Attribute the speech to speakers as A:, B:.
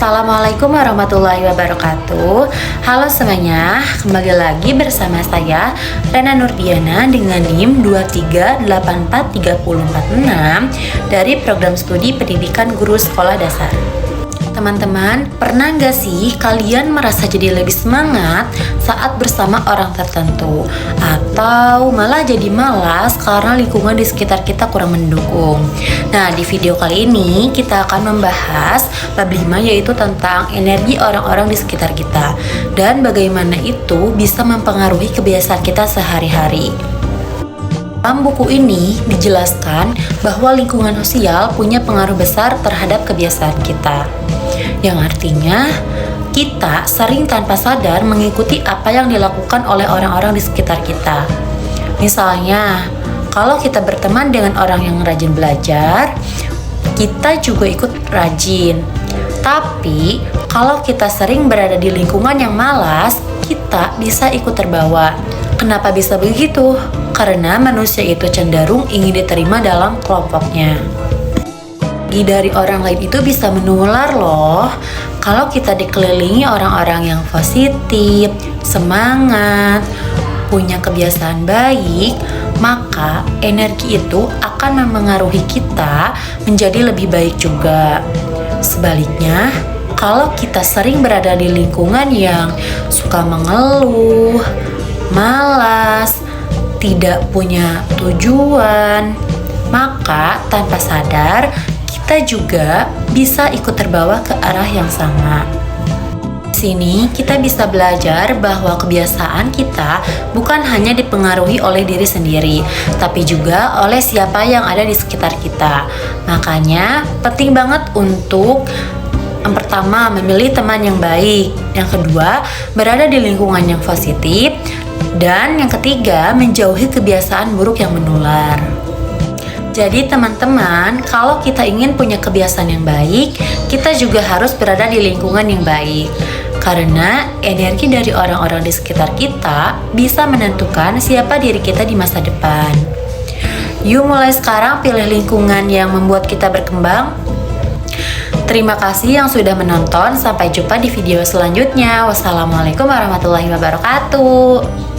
A: Assalamualaikum warahmatullahi wabarakatuh. Halo semuanya, kembali lagi bersama saya Rena Nurdiana dengan NIM 2384346 dari program studi pendidikan guru sekolah dasar. Teman-teman, pernah nggak sih kalian merasa jadi lebih semangat saat bersama orang tertentu? Atau malah jadi malas karena lingkungan di sekitar kita kurang mendukung? Nah, di video kali ini kita akan membahas bab 5, yaitu tentang energi orang-orang di sekitar kita dan bagaimana itu bisa mempengaruhi kebiasaan kita sehari-hari. Dalam buku ini dijelaskan bahwa lingkungan sosial punya pengaruh besar terhadap kebiasaan kita, yang artinya kita sering tanpa sadar mengikuti apa yang dilakukan oleh orang-orang di sekitar kita. Misalnya, kalau kita berteman dengan orang yang rajin belajar, kita juga ikut rajin. Tapi, kalau kita sering berada di lingkungan yang malas, kita bisa ikut terbawa. Kenapa bisa begitu? Karena manusia itu cenderung ingin diterima dalam kelompoknya. Dari orang lain itu bisa menular loh. Kalau kita dikelilingi orang-orang yang positif, semangat, punya kebiasaan baik, maka energi itu akan memengaruhi kita menjadi lebih baik juga. Sebaliknya, kalau kita sering berada di lingkungan yang suka mengeluh, malas, tidak punya tujuan, maka tanpa sadar kita juga bisa ikut terbawa ke arah yang sama. Di sini kita bisa belajar bahwa kebiasaan kita bukan hanya dipengaruhi oleh diri sendiri, tapi juga oleh siapa yang ada di sekitar kita. Makanya penting banget untuk yang pertama, memilih teman yang baik. Yang kedua, berada di lingkungan yang positif. Dan yang ketiga, menjauhi kebiasaan buruk yang menular. Jadi teman-teman, kalau kita ingin punya kebiasaan yang baik, kita juga harus berada di lingkungan yang baik. Karena energi dari orang-orang di sekitar kita bisa menentukan siapa diri kita di masa depan. Yuk mulai sekarang pilih lingkungan yang membuat kita berkembang. Terima kasih yang sudah menonton. Sampai jumpa di video selanjutnya. Wassalamualaikum warahmatullahi wabarakatuh.